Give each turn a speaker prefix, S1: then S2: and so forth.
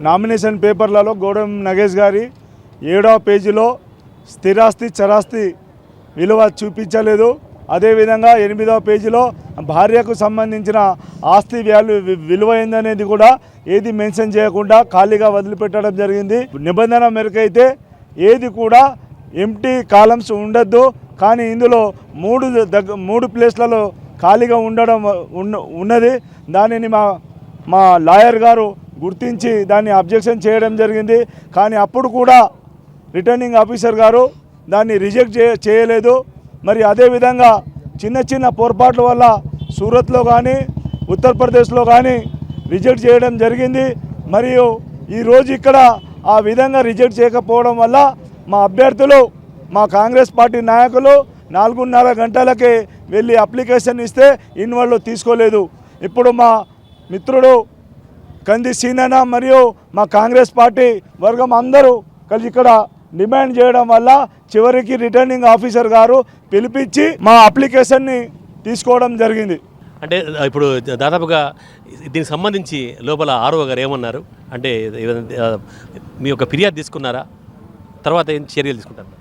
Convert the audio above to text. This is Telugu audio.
S1: నామినేషన్ పేపర్లలో గోడం నగేష్ గారి 7వ పేజీలో స్థిరాస్తి చరాస్తి విలువ చూపించలేదు. అదేవిధంగా 8వ పేజీలో భార్యకు సంబంధించిన ఆస్తి వాల్యూ విలువ ఏందనేది కూడా ఏది మెన్షన్ చేయకుండా ఖాళీగా వదిలిపెట్టడం జరిగింది. నిబంధన మేరకు అయితే ఏది కూడా ఎంటీ కాలమ్స్ ఉండద్దు. కానీ ఇందులో మూడు ప్లేస్లలో ఖాళీగా ఉన్నది. దానిని మా లాయర్ గారు గుర్తించి దాన్ని అబ్జెక్షన్ చేయడం జరిగింది. కానీ అప్పుడు కూడా రిటర్నింగ్ ఆఫీసర్ గారు దాన్ని రిజెక్ట్ చేయలేదు. మరి అదేవిధంగా చిన్న పొరపాట్ల వల్ల సూరత్లో కానీ ఉత్తరప్రదేశ్లో కానీ రిజెక్ట్ చేయడం జరిగింది. మరియు ఈరోజు ఇక్కడ ఆ విధంగా రిజెక్ట్ చేయకపోవడం వల్ల మా అభ్యర్థులు మా కాంగ్రెస్ పార్టీ నాయకులు 4:30 గంటలకే వెళ్ళి అప్లికేషన్ ఇస్తే ఇన్వాల్వ్ తీసుకోలేదు. ఇప్పుడు మా మిత్రుడు కంది సీనన్న మరియు మా కాంగ్రెస్ పార్టీ వర్గం అందరూ కలిసి ఇక్కడ డిమాండ్ చేయడం వల్ల చివరికి రిటర్నింగ్ ఆఫీసర్ గారు పిలిపించి మా అప్లికేషన్ని తీసుకోవడం జరిగింది.
S2: అంటే ఇప్పుడు దాదాపుగా దీనికి సంబంధించి లోపల ఆర్ఓ గారు ఏమన్నారు అంటే మీ యొక్క ఫిర్యాదు తీసుకున్నారా? తర్వాత ఏం చర్యలు తీసుకుంటారు?